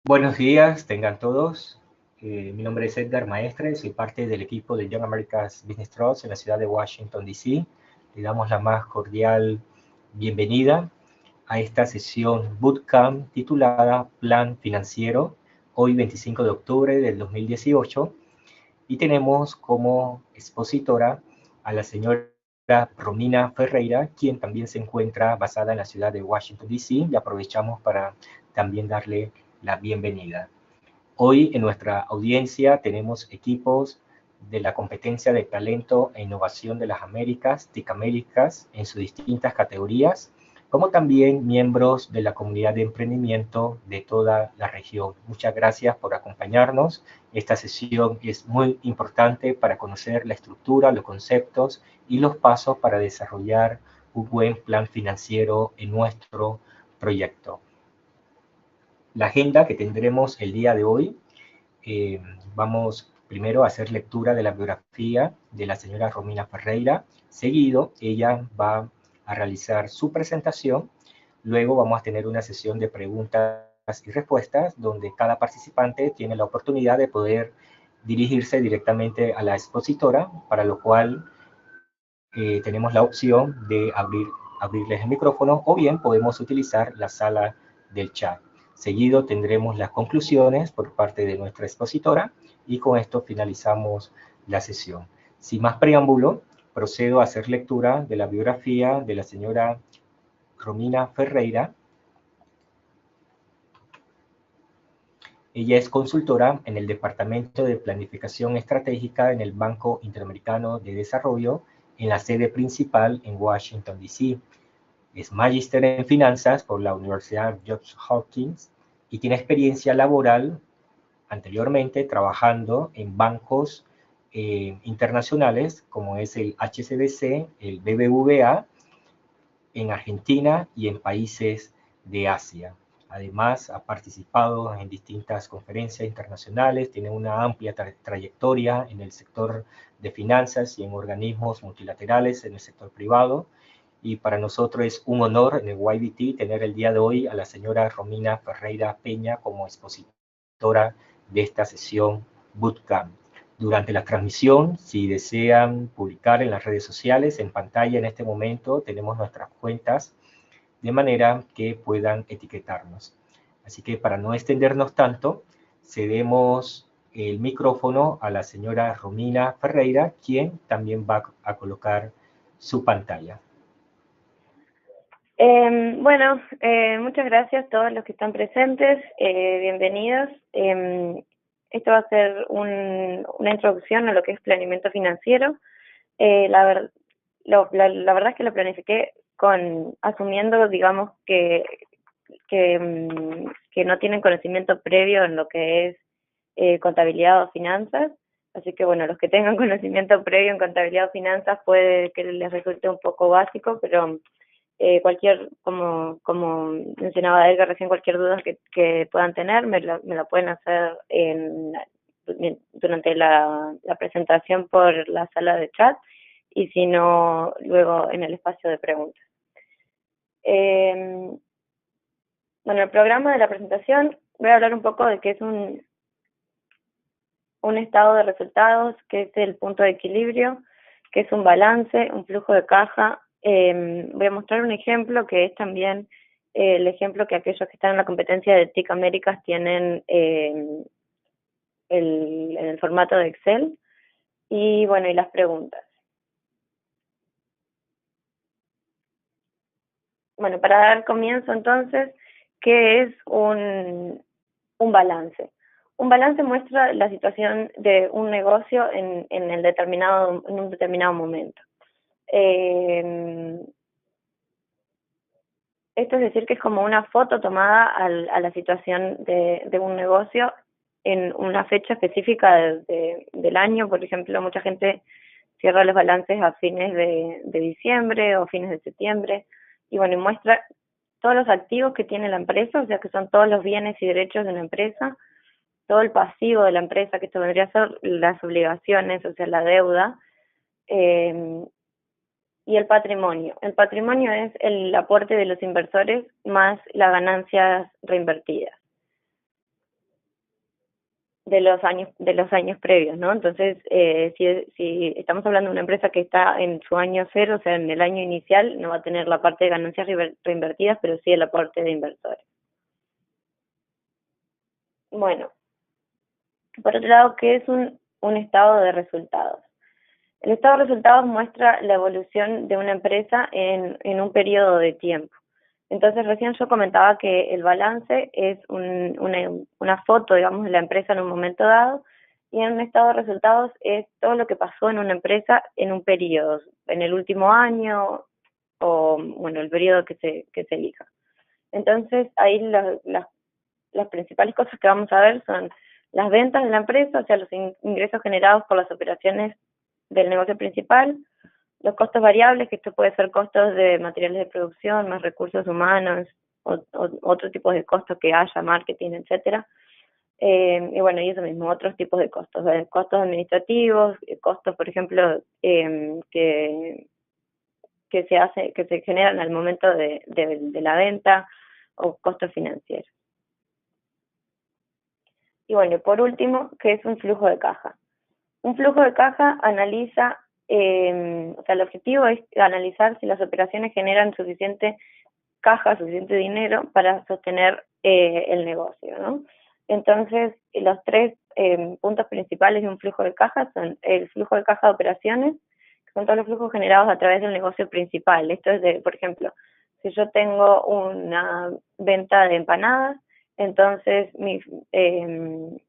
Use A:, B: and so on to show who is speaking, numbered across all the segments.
A: Buenos días, tengan todos. Mi nombre es Edgar Maestre, soy parte del equipo de Young America's Business Trust en la ciudad de Washington, D.C. Le damos la más cordial bienvenida a esta sesión Bootcamp titulada Plan Financiero, hoy 25 de octubre del 2018. Y tenemos como expositora a la señora Romina Ferreira, quien también se encuentra basada en la ciudad de Washington, D.C. Y aprovechamos para también darle la bienvenida. Hoy en nuestra audiencia tenemos equipos de la competencia de talento e innovación de las Américas, TIC Américas, en sus distintas categorías, como también miembros de la comunidad de emprendimiento de toda la región. Muchas gracias por acompañarnos. Esta sesión es muy importante para conocer la estructura, los conceptos y los pasos para desarrollar un buen plan financiero en nuestro proyecto. La agenda que tendremos el día de hoy, vamos primero a hacer lectura de la biografía de la señora Romina Ferreira. Seguido, ella va a realizar su presentación. Luego vamos a tener una sesión de preguntas y respuestas donde cada participante tiene la oportunidad de poder dirigirse directamente a la expositora, para lo cual tenemos la opción de abrirles el micrófono o bien podemos utilizar la sala del chat. Seguido tendremos las conclusiones por parte de nuestra expositora y con esto finalizamos la sesión. Sin más preámbulo, procedo a hacer lectura de la biografía de la señora Romina Ferreira. Ella es consultora en el Departamento de Planificación Estratégica en el Banco Interamericano de Desarrollo, en la sede principal en Washington, D.C. Es magíster en finanzas por la Universidad Johns Hopkins y tiene experiencia laboral anteriormente trabajando en bancos internacionales como es el HSBC, el BBVA, en Argentina y en países de Asia. Además, ha participado en distintas conferencias internacionales, tiene una amplia trayectoria en el sector de finanzas y en organismos multilaterales en el sector privado. Y para nosotros es un honor en el YBT tener el día de hoy a la señora Romina Ferreira Peña como expositora de esta sesión Bootcamp. Durante la transmisión, si desean publicar en las redes sociales, en pantalla en este momento tenemos nuestras cuentas de manera que puedan etiquetarnos. Así que para no extendernos tanto, cedemos el micrófono a la señora Romina Ferreira, quien también va a colocar su pantalla.
B: Muchas gracias a todos los que están presentes, bienvenidos. Esto va a ser una introducción a lo que es planeamiento financiero. La verdad es que lo planifiqué asumiendo, digamos, que no tienen conocimiento previo en lo que es contabilidad o finanzas. Así que bueno, los que tengan conocimiento previo en contabilidad o finanzas puede que les resulte un poco básico, pero como mencionaba Edgar recién, cualquier duda que puedan tener me la pueden hacer durante la presentación por la sala de chat, y si no, luego en el espacio de preguntas. Bueno, el programa de la presentación, voy a hablar un poco de qué es un estado de resultados, qué es el punto de equilibrio, qué es un balance, un flujo de caja. Voy a mostrar un ejemplo que es también el ejemplo que aquellos que están en la competencia de TIC Américas tienen en el formato de Excel. Y bueno, y las preguntas. Bueno, para dar comienzo entonces, ¿qué es un balance? Un balance muestra la situación de un negocio en un determinado momento. Esto es decir, que es como una foto tomada a la situación de un negocio en una fecha específica del año. Por ejemplo, mucha gente cierra los balances a fines de diciembre o fines de septiembre, y bueno, y muestra todos los activos que tiene la empresa, o sea, que son todos los bienes y derechos de la empresa, todo el pasivo de la empresa, que esto vendría a ser las obligaciones, o sea, la deuda, y el patrimonio. El patrimonio es el aporte de los inversores más las ganancias reinvertidas. de los años previos, ¿no? Entonces, si estamos hablando de una empresa que está en su año cero, o sea, en el año inicial, no va a tener la parte de ganancias reinvertidas, pero sí el aporte de inversores. Bueno, por otro lado, ¿qué es un estado de resultados? El estado de resultados muestra la evolución de una empresa en un periodo de tiempo. Entonces, recién yo comentaba que el balance es una foto, digamos, de la empresa en un momento dado, y en un estado de resultados es todo lo que pasó en una empresa en un periodo, en el último año o, bueno, el periodo que se elija. Entonces, ahí las principales cosas que vamos a ver son las ventas de la empresa, o sea, los ingresos generados por las operaciones del negocio principal, los costos variables, que esto puede ser costos de materiales de producción, más recursos humanos, o otro tipo de costos que haya, marketing, etcétera. Y bueno, y eso mismo, otros tipos de costos, costos administrativos, costos, por ejemplo, que se generan al momento de la venta, o costos financieros. Y bueno, por último, ¿qué es un flujo de caja? Un flujo de caja analiza, o sea, el objetivo es analizar si las operaciones generan suficiente caja, suficiente dinero para sostener el negocio, ¿no? Entonces, los tres puntos principales de un flujo de caja son el flujo de caja de operaciones, que son todos los flujos generados a través del negocio principal. Esto es de, por ejemplo, si yo tengo una venta de empanadas, entonces el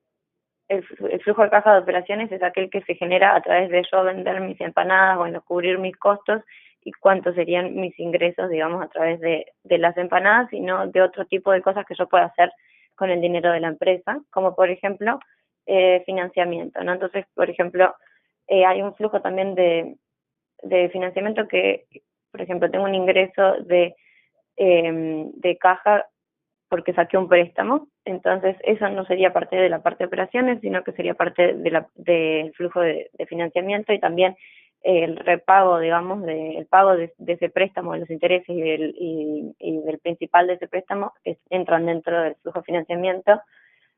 B: flujo de caja de operaciones es aquel que se genera a través de yo vender mis empanadas, bueno, cubrir mis costos y cuántos serían mis ingresos, digamos, a través de las empanadas, y no de otro tipo de cosas que yo pueda hacer con el dinero de la empresa, como por ejemplo financiamiento, ¿no? Entonces, por ejemplo, hay un flujo también de financiamiento que, por ejemplo, tengo un ingreso de caja porque saqué un préstamo, entonces eso no sería parte de la parte de operaciones, sino que sería parte del flujo de financiamiento, y también el repago, digamos, el pago de ese préstamo, de los intereses y del principal de ese préstamo, entran dentro del flujo de financiamiento,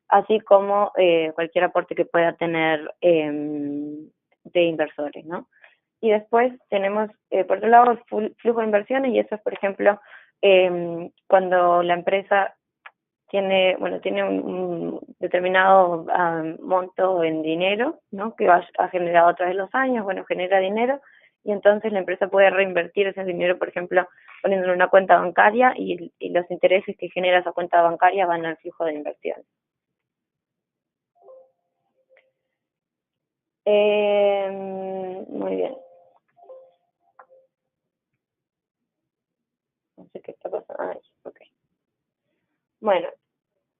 B: así como cualquier aporte que pueda tener de inversores, ¿no? Y después tenemos, por otro lado, el flujo de inversiones, y eso es, por ejemplo, cuando la empresa tiene un determinado monto en dinero, ¿no? Que ha generado a través de los años, bueno, genera dinero, y entonces la empresa puede reinvertir ese dinero, por ejemplo, poniéndolo en una cuenta bancaria, y los intereses que genera esa cuenta bancaria van al flujo de inversión. Muy bien. No sé qué está pasando. Ay, ok. Bueno,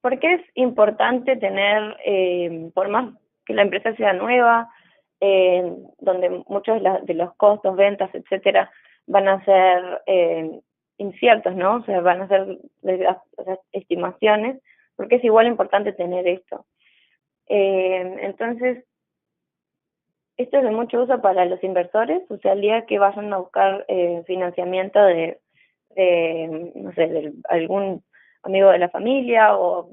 B: ¿por qué es importante tener, por más que la empresa sea nueva, donde muchos de los costos, ventas, etcétera, van a ser inciertos, ¿no? O sea, van a ser estimaciones, porque es igual importante tener esto. Entonces, esto es de mucho uso para los inversores, o sea, el día que vayan a buscar financiamiento no sé, de algún amigo de la familia, o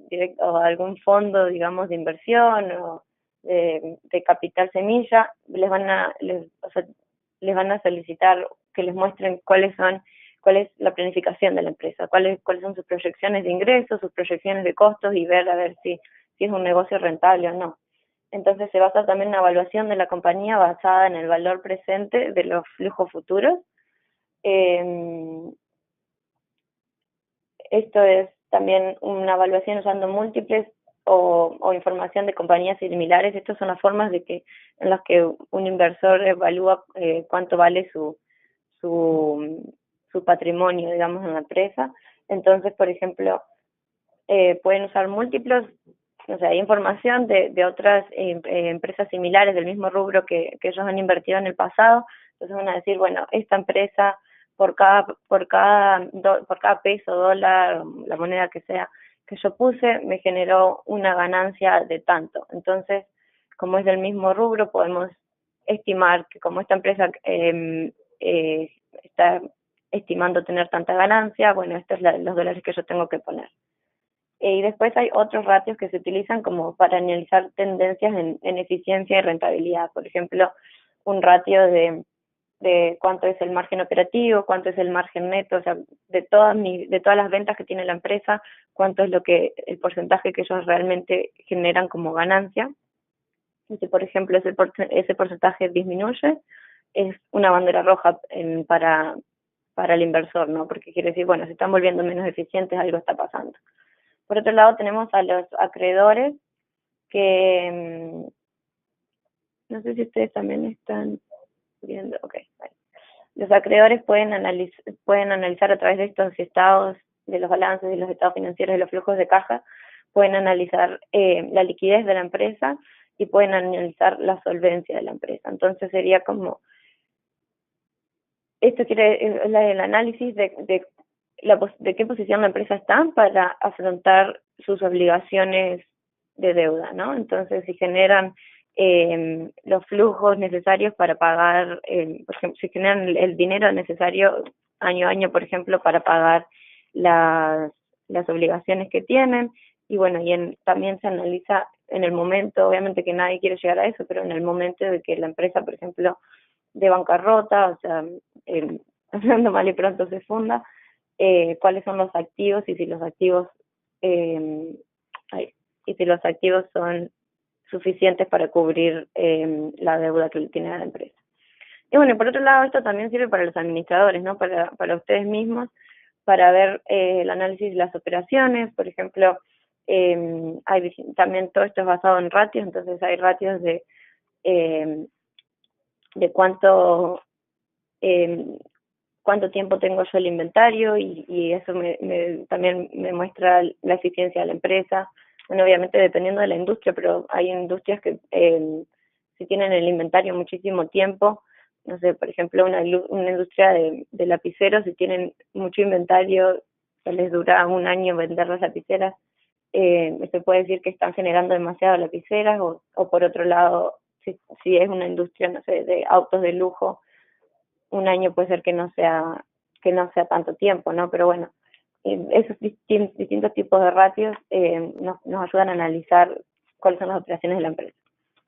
B: algún fondo, digamos, de inversión, o de capital semilla, o sea, les van a solicitar que les muestren cuál es la planificación de la empresa, cuáles son sus proyecciones de ingresos, sus proyecciones de costos, y ver a ver si es un negocio rentable o no. Entonces se basa también en una evaluación de la compañía basada en el valor presente de los flujos futuros. Esto es también una evaluación usando múltiples o información de compañías similares. Estas son las formas en las que un inversor evalúa cuánto vale su patrimonio, digamos, en la empresa. Entonces, por ejemplo, pueden usar múltiplos, o sea, hay información de otras empresas similares del mismo rubro que ellos han invertido en el pasado. Entonces van a decir, bueno, esta empresa por cada peso, dólar, la moneda que sea que yo puse, me generó una ganancia de tanto. Entonces, como es del mismo rubro, podemos estimar que como esta empresa está estimando tener tanta ganancia, bueno, estos son los dólares que yo tengo que poner. Y después hay otros ratios que se utilizan como para analizar tendencias en eficiencia y rentabilidad. Por ejemplo, un ratio de cuánto es el margen operativo, cuánto es el margen neto, o sea, de todas las ventas que tiene la empresa, cuánto es el porcentaje que ellos realmente generan como ganancia. Y si, por ejemplo, ese porcentaje disminuye, es una bandera roja para el inversor, ¿no? Porque quiere decir, bueno, se están volviendo menos eficientes, algo está pasando. Por otro lado, tenemos a los acreedores, que no sé si ustedes también están viendo, ok, bueno. Los acreedores pueden analizar a través de estos estados, de los balances, de los estados financieros, de los flujos de caja, pueden analizar la liquidez de la empresa y pueden analizar la solvencia de la empresa. Entonces sería como, esto quiere el análisis de qué posición la empresa está para afrontar sus obligaciones de deuda, ¿no? Entonces, si generan los flujos necesarios para pagar, por ejemplo, si generan el dinero necesario año a año, por ejemplo, para pagar las obligaciones que tienen, y bueno, también se analiza en el momento, obviamente que nadie quiere llegar a eso, pero en el momento de que la empresa, por ejemplo, de bancarrota, o sea, hablando mal y pronto se funda, cuáles son los activos y si los activos son suficientes para cubrir la deuda que tiene la empresa. Y bueno, por otro lado, esto también sirve para los administradores, ¿no? Para ustedes mismos, para ver el análisis de las operaciones. Por ejemplo, también todo esto es basado en ratios, entonces hay ratios de cuánto tiempo tengo yo el inventario, y eso también me muestra la eficiencia de la empresa. Bueno, obviamente dependiendo de la industria, pero hay industrias que si tienen el inventario muchísimo tiempo, no sé, por ejemplo, una industria de lapiceros, si tienen mucho inventario, les dura un año vender las lapiceras, se puede decir que están generando demasiadas lapiceras, o por otro lado, si es una industria, no sé, de autos de lujo, un año puede ser que no sea tanto tiempo, ¿no? Pero bueno, esos distintos tipos de ratios nos ayudan a analizar cuáles son las operaciones de la empresa.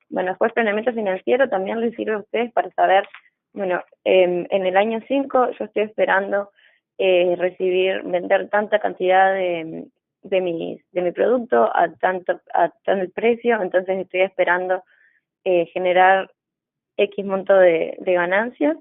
B: Bueno, después planeamiento financiero también les sirve a ustedes para saber, bueno, en el año 5 yo estoy esperando vender tanta cantidad de mi producto a tanto precio, entonces estoy esperando generar X monto de ganancias,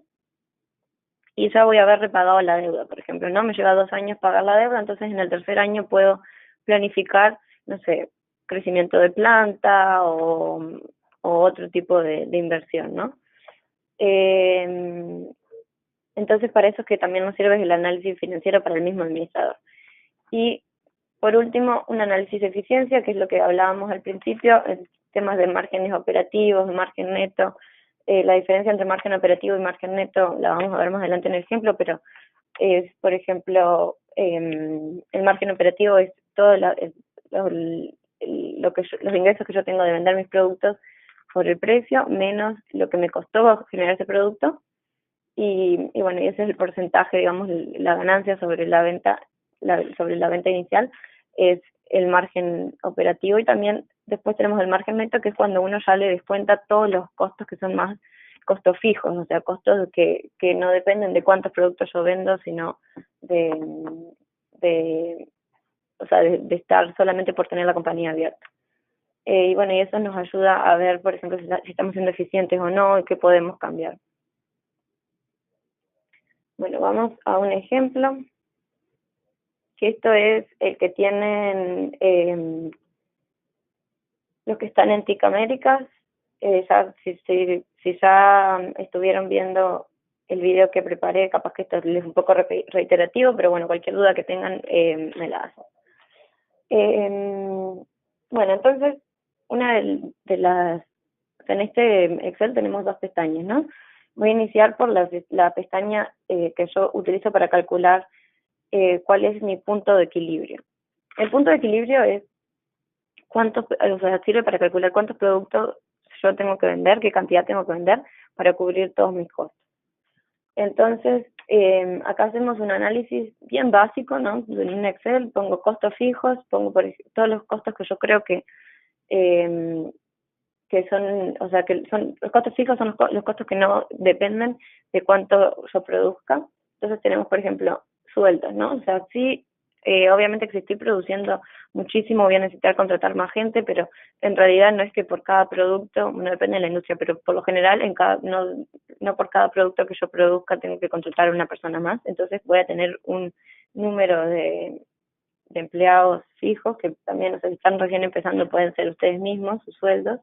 B: y ya voy a haber repagado la deuda, por ejemplo, ¿no? Me lleva 2 años pagar la deuda, entonces en el tercer año puedo planificar, no sé, crecimiento de planta o otro tipo de inversión, ¿no? Entonces para eso es que también nos sirve el análisis financiero para el mismo administrador. Y por último, un análisis de eficiencia, que es lo que hablábamos al principio, en temas de márgenes operativos, de margen neto. La diferencia entre margen operativo y margen neto la vamos a ver más adelante en el ejemplo, pero es, por ejemplo, el margen operativo es todo los ingresos que yo tengo de vender mis productos por el precio, menos lo que me costó generar ese producto, y bueno, y ese es el porcentaje, digamos, la ganancia sobre la venta, sobre la venta inicial, es el margen operativo. Y también después tenemos el margen neto, que es cuando uno ya le descuenta todos los costos que son más costos fijos, o sea, costos que no dependen de cuántos productos yo vendo, sino o sea, de estar solamente por tener la compañía abierta. Y bueno, y eso nos ayuda a ver, por ejemplo, si estamos siendo eficientes o no, y qué podemos cambiar. Bueno, vamos a un ejemplo, que esto es el que tienen los que están en TIC Américas. Si ya estuvieron viendo el video que preparé, capaz que esto es un poco reiterativo, pero bueno, cualquier duda que tengan me la hacen. Bueno, entonces, una de las... En este Excel tenemos 2 pestañas, ¿no? Voy a iniciar por la pestaña que yo utilizo para calcular cuál es mi punto de equilibrio. El punto de equilibrio es sirve para calcular cuántos productos yo tengo que vender, qué cantidad tengo que vender para cubrir todos mis costos. Entonces, acá hacemos un análisis bien básico, ¿no? En un Excel pongo costos fijos, pongo todos los costos que yo creo eh, que son, o sea, que son los costos fijos son los costos que no dependen de cuánto yo produzca. Entonces tenemos, por ejemplo, sueldos, ¿no? O sea, sí, obviamente que si estoy produciendo muchísimo voy a necesitar contratar más gente, pero en realidad no es que por cada producto, no depende de la industria, pero por lo general no por cada producto que yo produzca tengo que contratar a una persona más. Entonces voy a tener un número de empleados fijos que también, o sea, si están recién empezando pueden ser ustedes mismos, sus sueldos.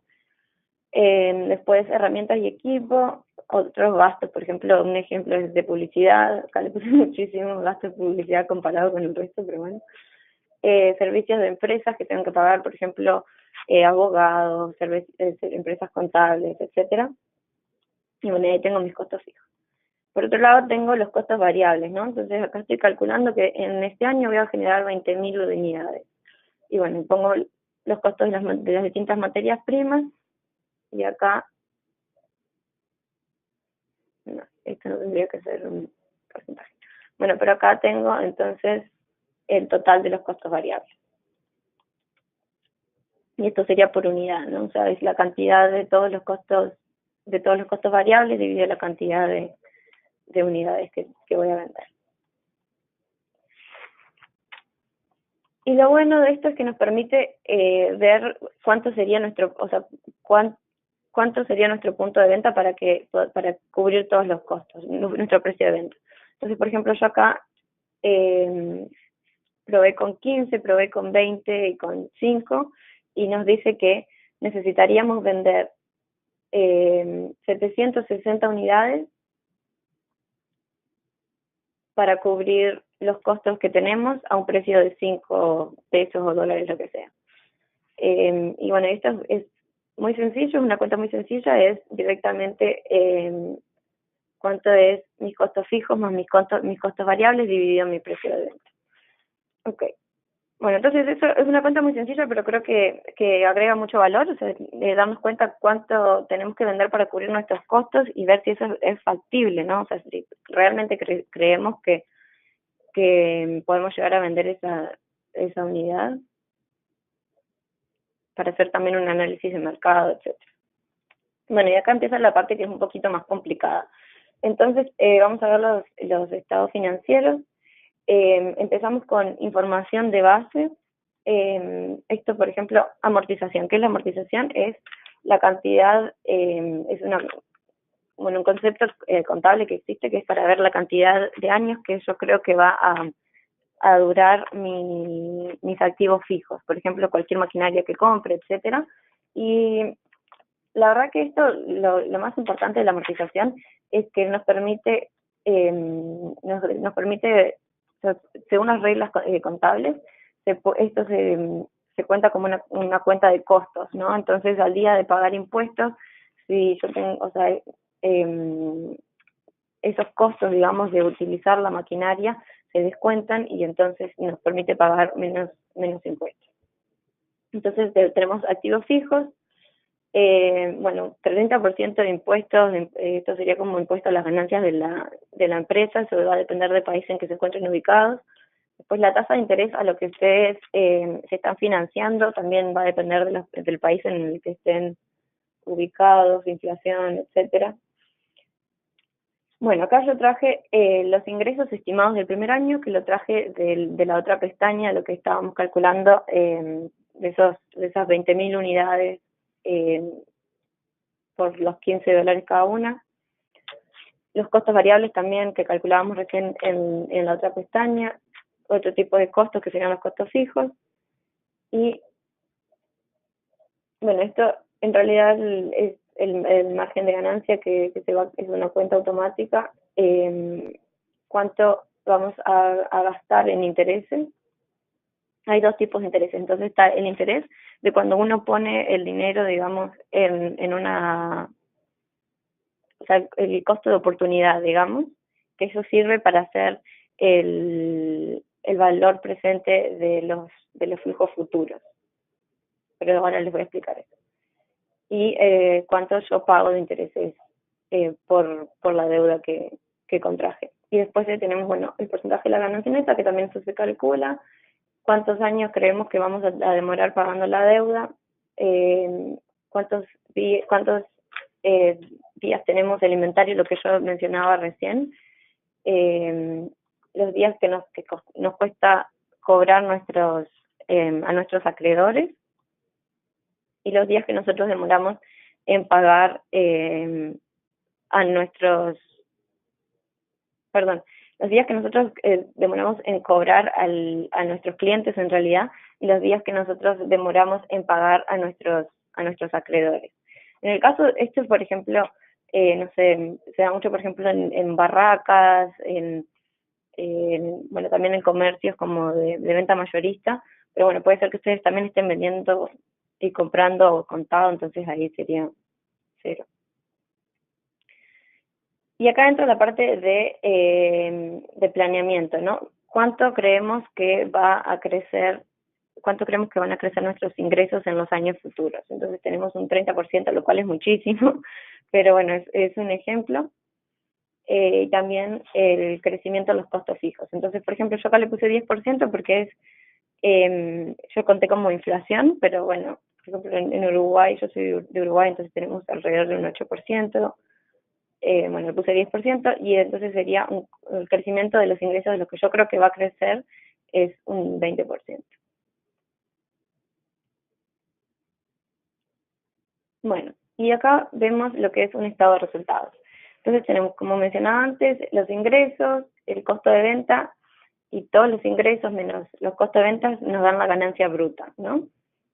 B: Después herramientas y equipo, otros gastos, por ejemplo, un ejemplo es de publicidad, acá le puse muchísimo gasto de publicidad comparado con el resto, pero bueno. Servicios de empresas que tengo que pagar, por ejemplo, abogados, empresas contables, etcétera. Y bueno, ahí tengo mis costos fijos. Por otro lado, tengo los costos variables, ¿no? Entonces acá estoy calculando que en este año voy a generar 20.000 unidades. Y bueno, pongo los costos de las distintas materias primas. Y acá, no, esto no tendría que ser un porcentaje. Bueno, pero acá tengo entonces el total de los costos variables. Y esto sería por unidad, ¿no? O sea, es la cantidad de todos los costos variables dividido la cantidad de unidades que voy a vender. Y lo bueno de esto es que nos permite ver cuánto sería nuestro, o sea, cuánto sería nuestro punto de venta para cubrir todos los costos, nuestro precio de venta. Entonces, por ejemplo, yo acá probé con 15, probé con 20 y con 5, y nos dice que necesitaríamos vender 760 unidades para cubrir los costos que tenemos a un precio de 5 pesos o dólares, lo que sea. Y bueno, esto es muy sencillo, es una cuenta muy sencilla, es directamente cuánto es mis costos fijos más mis costos variables dividido en mi precio de venta. Ok. Bueno, entonces eso es una cuenta muy sencilla, pero creo que agrega mucho valor, o sea, darnos cuenta cuánto tenemos que vender para cubrir nuestros costos y ver si eso es factible, ¿no? O sea, si realmente creemos que podemos llegar a vender esa unidad, para hacer también un análisis de mercado, etcétera. Bueno, y acá empieza la parte que es un poquito más complicada. Entonces, vamos a ver los estados financieros. Empezamos con información de base. Esto, por ejemplo, amortización. ¿Qué es la amortización? Es la cantidad, es un concepto contable que existe, que es para ver la cantidad de años que yo creo que va a durar mis activos fijos, por ejemplo, cualquier maquinaria que compre, etcétera. Y la verdad que esto, lo más importante de la amortización es que nos permite, nos permite, según las reglas contables, esto se cuenta como una cuenta de costos, ¿no? Entonces, al día de pagar impuestos, si yo tengo, o sea, esos costos, digamos, de utilizar la maquinaria se descuentan y entonces nos permite pagar menos impuestos. Entonces tenemos activos fijos, bueno, 30% de impuestos, esto sería como impuesto a las ganancias de la empresa, eso va a depender del país en que se encuentren ubicados. Después la tasa de interés a lo que ustedes se están financiando también va a depender del país en el que estén ubicados, inflación, etcétera. Bueno, acá yo traje los ingresos estimados del primer año, que lo traje de la otra pestaña, lo que estábamos calculando de esas 20.000 unidades por los 15 dólares cada una. Los costos variables también que calculábamos recién en la otra pestaña, otro tipo de costos que serían los costos fijos. Y bueno, esto en realidad es el margen de ganancia que es una cuenta automática. ¿Cuánto vamos a gastar en intereses? Hay dos tipos de intereses. Entonces está el interés de cuando uno pone el dinero, digamos, en una, o sea, el costo de oportunidad, digamos, que eso sirve para hacer el valor presente de los flujos futuros. Pero ahora les voy a explicar eso. Y cuánto yo pago de intereses por la deuda que que contraje. Y después tenemos, bueno, el porcentaje de la ganancia neta, que también eso se calcula, cuántos años creemos que vamos a demorar pagando la deuda, cuántos días tenemos el inventario, lo que yo mencionaba recién, los días que nos cuesta cobrar a nuestros acreedores, y los días que nosotros demoramos en pagar los días que nosotros demoramos en cobrar a nuestros clientes en realidad, y los días que nosotros demoramos en pagar a nuestros acreedores. En el caso, esto por ejemplo, no sé, se da mucho por ejemplo en barracas, bueno, también en comercios como de venta mayorista, pero bueno, puede ser que ustedes también estén vendiendo y comprando contado, entonces ahí sería 0. Y acá entra la parte de planeamiento, ¿no? ¿Cuánto creemos que van a crecer nuestros ingresos en los años futuros? Entonces tenemos un 30%, lo cual es muchísimo, pero bueno, es un ejemplo. También el crecimiento de los costos fijos. Entonces, por ejemplo, yo acá le puse 10% porque yo conté como inflación, pero bueno, por ejemplo, en Uruguay, yo soy de Uruguay, entonces tenemos alrededor de un 8%. Bueno, le puse 10%, y entonces sería el crecimiento de los ingresos de lo que yo creo que va a crecer es un 20%. Bueno, y acá vemos lo que es un estado de resultados. Entonces tenemos, como mencionaba antes, los ingresos, el costo de venta, y todos los ingresos menos los costos de ventas nos dan la ganancia bruta, ¿no?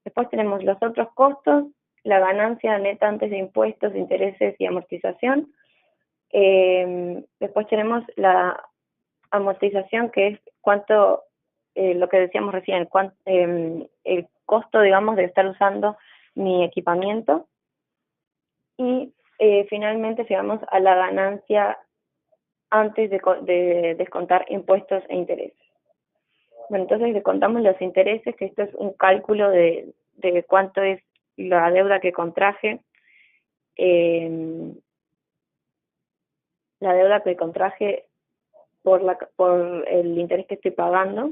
B: Después tenemos los otros costos, la ganancia neta antes de impuestos, intereses y amortización. Después tenemos la amortización, que es cuánto, lo que decíamos recién, el costo, digamos, de estar usando mi equipamiento. Y finalmente llegamos a la ganancia antes de descontar impuestos e intereses. Bueno, entonces descontamos los intereses, que esto es un cálculo de cuánto es la deuda que contraje, por el interés que estoy pagando.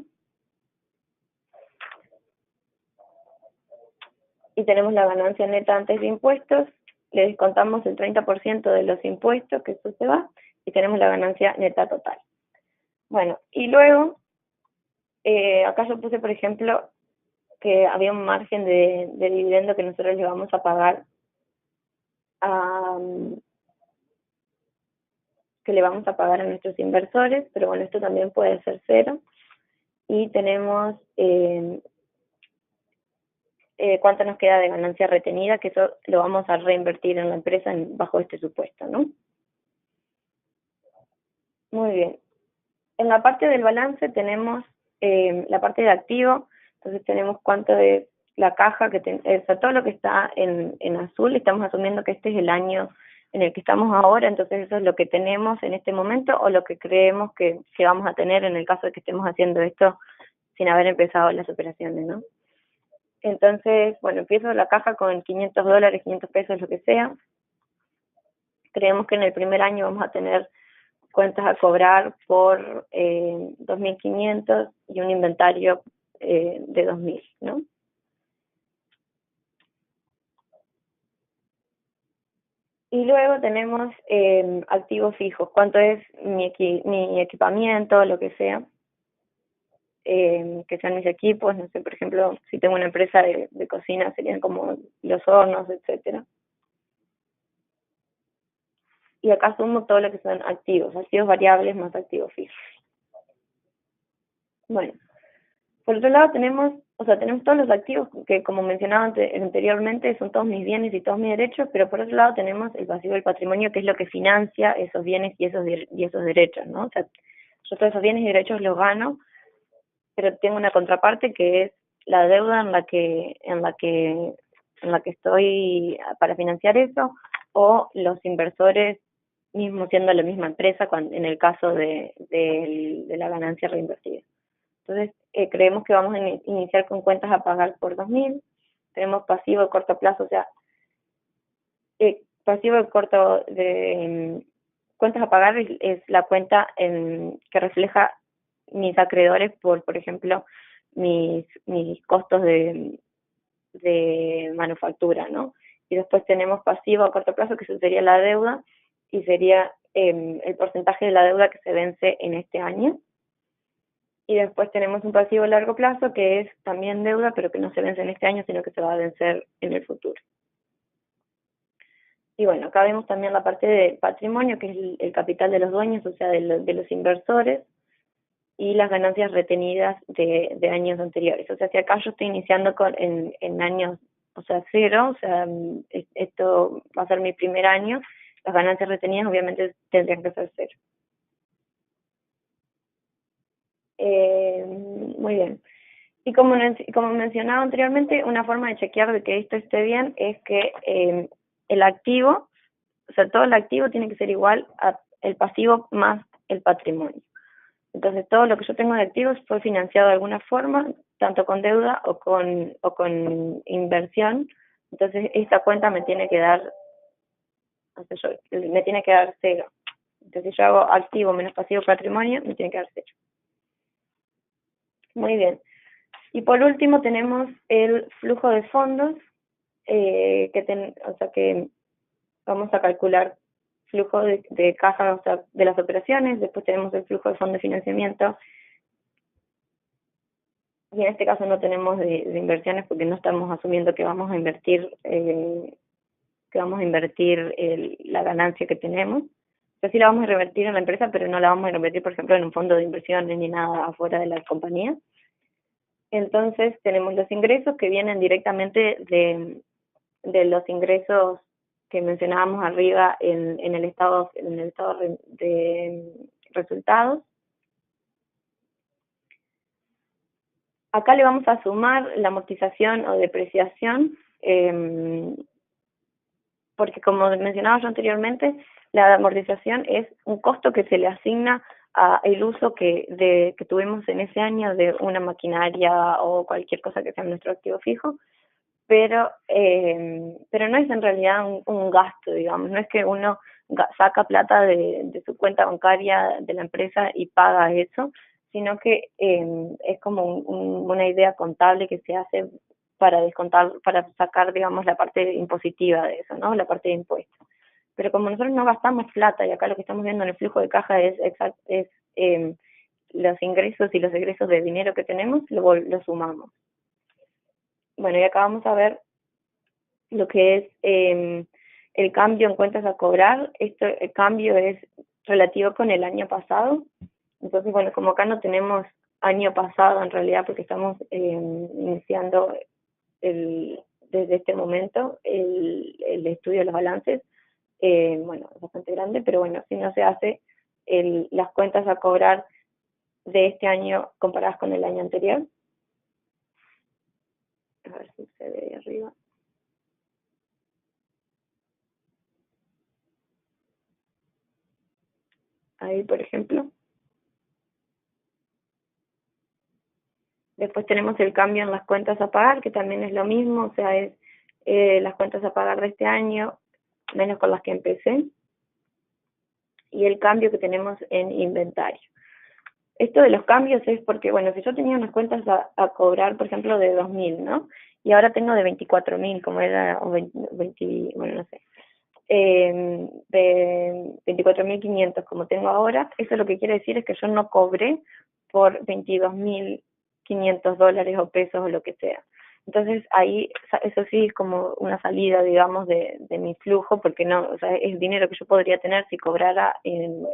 B: Y tenemos la ganancia neta antes de impuestos, le descontamos el 30% de los impuestos, que eso se va, y tenemos la ganancia neta total. Bueno, y luego, acá yo puse, por ejemplo, que había un margen de dividendo que nosotros le vamos a pagar a nuestros inversores, pero bueno, esto también puede ser 0. Y tenemos cuánto nos queda de ganancia retenida, que eso lo vamos a reinvertir en la empresa bajo este supuesto, ¿no? Muy bien. En la parte del balance tenemos la parte de activo, entonces tenemos cuánto es la caja, o sea, todo lo que está en azul, estamos asumiendo que este es el año en el que estamos ahora, entonces eso es lo que tenemos en este momento, o lo que creemos que vamos a tener en el caso de que estemos haciendo esto sin haber empezado las operaciones, ¿no? Entonces, bueno, empiezo la caja con $500, 500 pesos, lo que sea. Creemos que en el primer año vamos a tener cuentas a cobrar por 2.500 y un inventario de 2.000, ¿no? Y luego tenemos activos fijos, cuánto es mi equipamiento, lo que sea, que sean mis equipos, no sé, por ejemplo, si tengo una empresa de cocina, serían como los hornos, etcétera. Y acá sumo todo lo que son activos variables más activos fijos. Bueno, por otro lado tenemos todos los activos que, como mencionaba anteriormente, son todos mis bienes y todos mis derechos, pero por otro lado tenemos el pasivo del patrimonio, que es lo que financia esos bienes y esos derechos, ¿no? O sea, yo todos esos bienes y derechos los gano, pero tengo una contraparte que es la deuda en la que estoy para financiar eso, o los inversores mismo siendo la misma empresa en el caso de la ganancia reinvertida. Entonces, creemos que vamos a iniciar con cuentas a pagar por 2.000, tenemos pasivo de corto plazo, o sea, pasivo de cuentas a pagar es la cuenta que refleja mis acreedores por ejemplo, mis costos de manufactura, ¿no? Y después tenemos pasivo a corto plazo, que eso sería la deuda, y sería el porcentaje de la deuda que se vence en este año. Y después tenemos un pasivo a largo plazo, que es también deuda, pero que no se vence en este año, sino que se va a vencer en el futuro. Y bueno, acá vemos también la parte de patrimonio, que es el capital de los dueños, o sea, de los inversores, y las ganancias retenidas de años anteriores. O sea, si acá yo estoy iniciando en años, o sea, cero, o sea, esto va a ser mi primer año, las ganancias retenidas obviamente tendrían que ser cero. Muy bien. Y como mencionaba anteriormente, una forma de chequear de que esto esté bien es que el activo, o sea, todo el activo tiene que ser igual al pasivo más el patrimonio. Entonces, todo lo que yo tengo de activos fue financiado de alguna forma, tanto con deuda o con inversión. Entonces, esta cuenta me tiene que dar, o sea, me tiene que dar cero. Entonces, si yo hago activo menos pasivo patrimonio, me tiene que dar cero. Muy bien. Y por último tenemos el flujo de fondos, o sea que vamos a calcular flujo de caja, o sea, de las operaciones, después tenemos el flujo de fondo de financiamiento, y en este caso no tenemos de inversiones porque no estamos asumiendo que vamos a invertir la ganancia que tenemos. O sea, sí la vamos a reinvertir en la empresa, pero no la vamos a reinvertir, por ejemplo, en un fondo de inversiones ni nada afuera de la compañía. Entonces tenemos los ingresos que vienen directamente de los ingresos que mencionábamos arriba en el estado de resultados. Acá le vamos a sumar la amortización o depreciación, porque como mencionaba yo anteriormente, la amortización es un costo que se le asigna al uso que tuvimos en ese año de una maquinaria o cualquier cosa que sea nuestro activo fijo, pero no es en realidad un gasto, digamos, no es que uno saca plata de su cuenta bancaria de la empresa y paga eso, sino que es como una idea contable que se hace para descontar, para sacar, digamos, la parte impositiva de eso, ¿no? La parte de impuestos. Pero como nosotros no gastamos plata, y acá lo que estamos viendo en el flujo de caja es los ingresos y los egresos de dinero que tenemos, lo sumamos. Bueno, y acá vamos a ver lo que es el cambio en cuentas a cobrar. El cambio es relativo con el año pasado. Entonces, bueno, como acá no tenemos año pasado en realidad, porque estamos iniciando desde este momento el estudio de los balances, bueno, es bastante grande, pero bueno, si no se hace las cuentas a cobrar de este año comparadas con el año anterior. A ver si se ve ahí arriba. Ahí, por ejemplo. Después tenemos el cambio en las cuentas a pagar, que también es lo mismo, o sea, es las cuentas a pagar de este año, menos con las que empecé, y el cambio que tenemos en inventario. Esto de los cambios es porque, bueno, si yo tenía unas cuentas a cobrar, por ejemplo, de 2.000, ¿no? Y ahora tengo de 24.000, como era, o 20, bueno, no sé, de 24.500 como tengo ahora, eso lo que quiere decir es que yo no cobré por 22.500 dólares o pesos o lo que sea. Entonces ahí, eso sí es como una salida, digamos, de mi flujo, porque no, o sea, es dinero que yo podría tener si cobrara en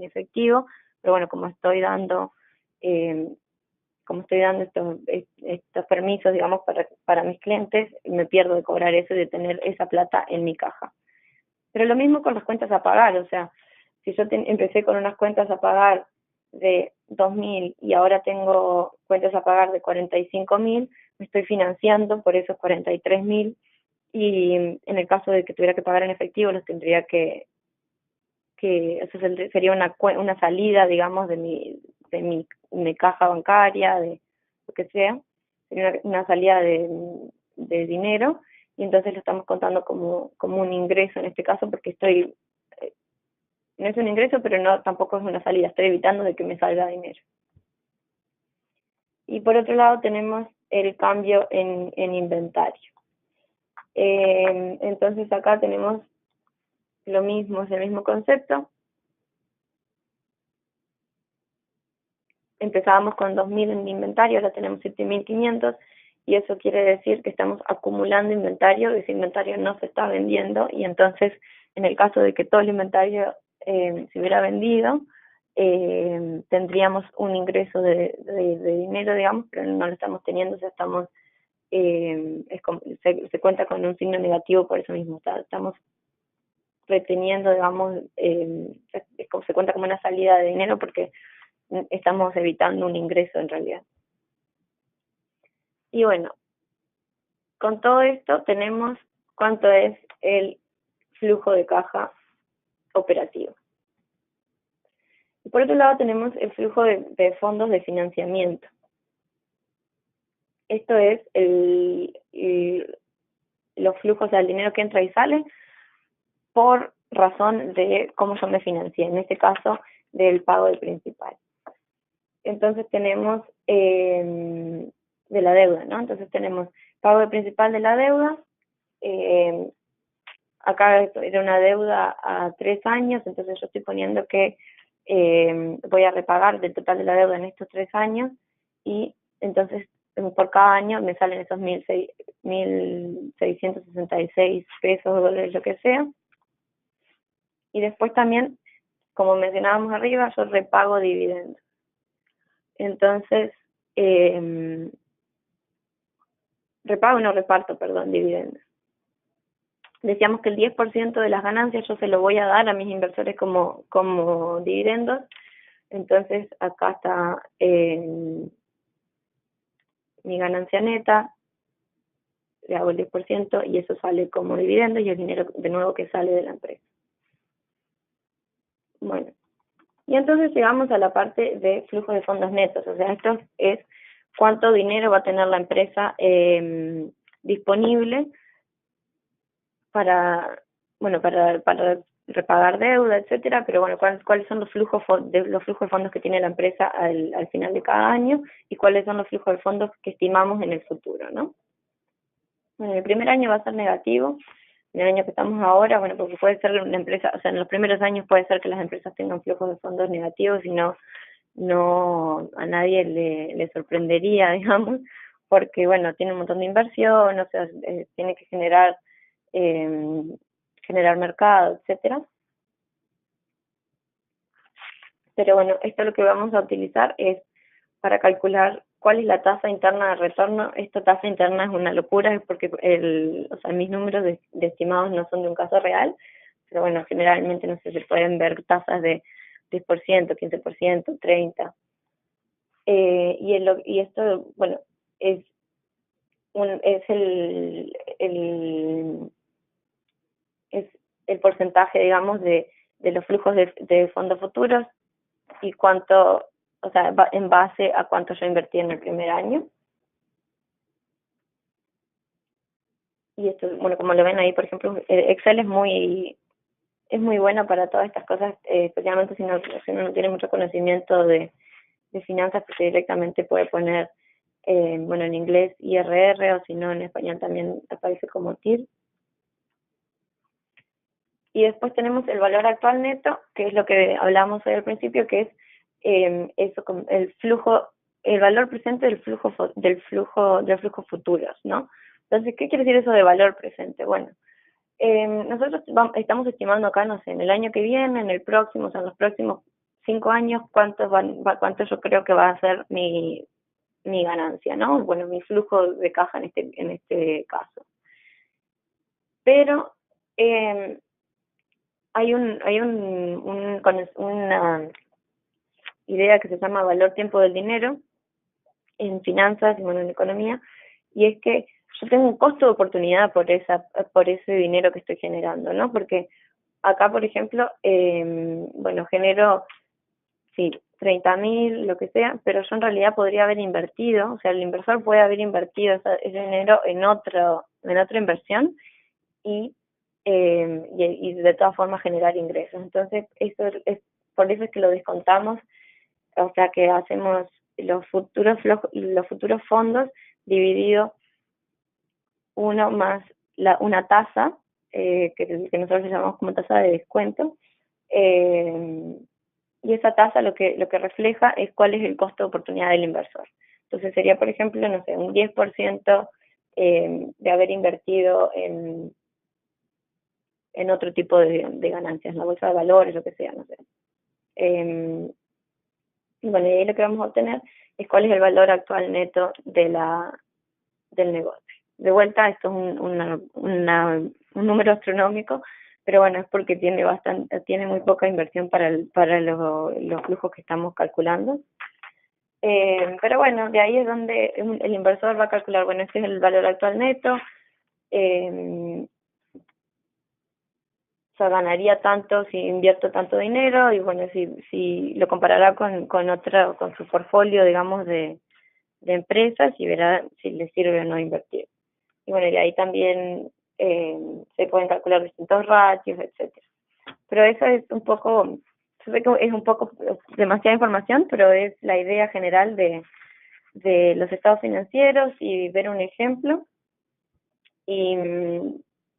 B: efectivo, pero bueno, como estoy dando estos permisos, digamos, para mis clientes, me pierdo de cobrar eso y de tener esa plata en mi caja. Pero lo mismo con las cuentas a pagar, o sea, si yo empecé con unas cuentas a pagar de 2.000 y ahora tengo cuentas a pagar de 45.000, me estoy financiando por esos 43.000, y en el caso de que tuviera que pagar en efectivo, los tendría que eso sería una salida, digamos, de mi caja bancaria, de lo que sea, sería una salida de dinero, y entonces lo estamos contando como un ingreso en este caso, porque estoy no es un ingreso, pero no tampoco es una salida, estoy evitando de que me salga dinero. Y por otro lado tenemos el cambio en inventario. Entonces acá tenemos lo mismo, es el mismo concepto. Empezábamos con 2.000 en inventario, ahora tenemos 7.500, y eso quiere decir que estamos acumulando inventario, ese inventario no se está vendiendo, y entonces en el caso de que todo el inventario se hubiera vendido, tendríamos un ingreso de dinero, digamos, pero no lo estamos teniendo, o sea, estamos, se cuenta con un signo negativo por eso mismo, estamos reteniendo, digamos, se cuenta como una salida de dinero porque estamos evitando un ingreso en realidad. Y bueno, con todo esto tenemos cuánto es el flujo de caja operativo. Y por otro lado tenemos el flujo de fondos de financiamiento. Esto es los flujos, o sea, el dinero que entra y sale por razón de cómo yo me financié, en este caso del pago del principal. Entonces tenemos de la deuda, ¿no? Entonces tenemos pago del principal de la deuda, acá era una deuda a 3 años, entonces yo estoy poniendo que voy a repagar del total de la deuda en estos 3 años, y entonces por cada año me salen esos 1.666 pesos, dólares, lo que sea. Y después también, como mencionábamos arriba, yo repago dividendos. Entonces, repago, no reparto, perdón, dividendos. Decíamos que el 10% de las ganancias yo se lo voy a dar a mis inversores como dividendos. Entonces, acá está mi ganancia neta, le hago el 10% y eso sale como dividendo y el dinero de nuevo que sale de la empresa. Bueno, y entonces llegamos a la parte de flujo de fondos netos, o sea, esto es cuánto dinero va a tener la empresa disponible para repagar deuda, etcétera, pero bueno, cuáles son los flujos de fondos que tiene la empresa al final de cada año y cuáles son los flujos de fondos que estimamos en el futuro, ¿no? Bueno, el primer año va a ser negativo, en el año que estamos ahora, bueno, porque puede ser una empresa, o sea, en los primeros años puede ser que las empresas tengan flujos de fondos negativos y no a nadie le sorprendería, digamos, porque bueno, tiene un montón de inversión, o sea, tiene que generar mercado, etcétera. Pero bueno, esto lo que vamos a utilizar es para calcular cuál es la tasa interna de retorno. Esta tasa interna es una locura, es porque mis números de estimados no son de un caso real, pero bueno, generalmente no sé, se pueden ver tasas de 10%, 15%, 30%. Y esto, bueno, es el porcentaje, digamos, de los flujos de fondos futuros y cuánto, o sea, en base a cuánto yo invertí en el primer año. Y esto, bueno, como lo ven ahí, por ejemplo, Excel es muy bueno para todas estas cosas, especialmente si uno no tiene mucho conocimiento de finanzas, porque directamente puede poner, en inglés IRR, o si no, en español también aparece como TIR. Y después tenemos el valor actual neto, que es lo que hablábamos hoy al principio, que es el valor presente del flujo futuros, ¿no? Entonces, ¿qué quiere decir eso de valor presente? Bueno, nosotros estamos estimando acá, no sé, en el año que viene, en el próximo, o sea, en los próximos 5 años, cuánto yo creo que va a ser mi ganancia, ¿no? Bueno, mi flujo de caja en este caso. Pero hay una idea que se llama valor tiempo del dinero en finanzas y en economía, y es que yo tengo un costo de oportunidad por ese dinero que estoy generando, ¿no? Porque acá, por ejemplo, genero, sí, 30.000, lo que sea, pero yo en realidad podría haber invertido, o sea, el inversor puede haber invertido ese dinero en otra inversión, y y de todas formas generar ingresos. Entonces, por eso es que lo descontamos, o sea que hacemos los futuros fondos dividido uno más una tasa, que nosotros llamamos como tasa de descuento, y esa tasa lo que refleja es cuál es el costo de oportunidad del inversor. Entonces sería, por ejemplo, no sé, un 10% de haber invertido en otro tipo de ganancias, en la bolsa de valores, lo que sea, no sé. Y bueno, y ahí lo que vamos a obtener es cuál es el valor actual neto del negocio. De vuelta, esto es un número astronómico, pero bueno, es porque tiene muy poca inversión para los flujos que estamos calculando. Pero bueno, de ahí es donde el inversor va a calcular, bueno, este es el valor actual neto, o sea, ganaría tanto si invierto tanto dinero, y bueno, si lo comparará con su portfolio, digamos, de empresas, y verá si le sirve o no invertir. Y bueno, y ahí también se pueden calcular distintos ratios, etcétera. Pero eso es un poco, yo sé que es un poco demasiada información, pero es la idea general de los estados financieros y ver un ejemplo. Y,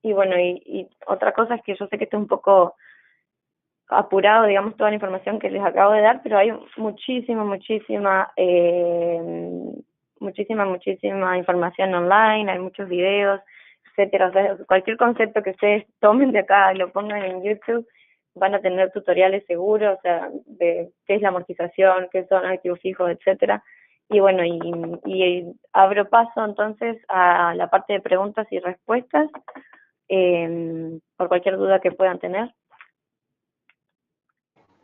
B: y bueno, y otra cosa es que yo sé que esto es un poco apurado, digamos, toda la información que les acabo de dar, pero hay muchísima información online, hay muchos videos, etcétera. O sea, cualquier concepto que ustedes tomen de acá y lo pongan en YouTube, van a tener tutoriales seguros, o sea, de qué es la amortización, qué son activos fijos, etcétera. Y bueno, y abro paso entonces a la parte de preguntas y respuestas, por cualquier duda que puedan tener.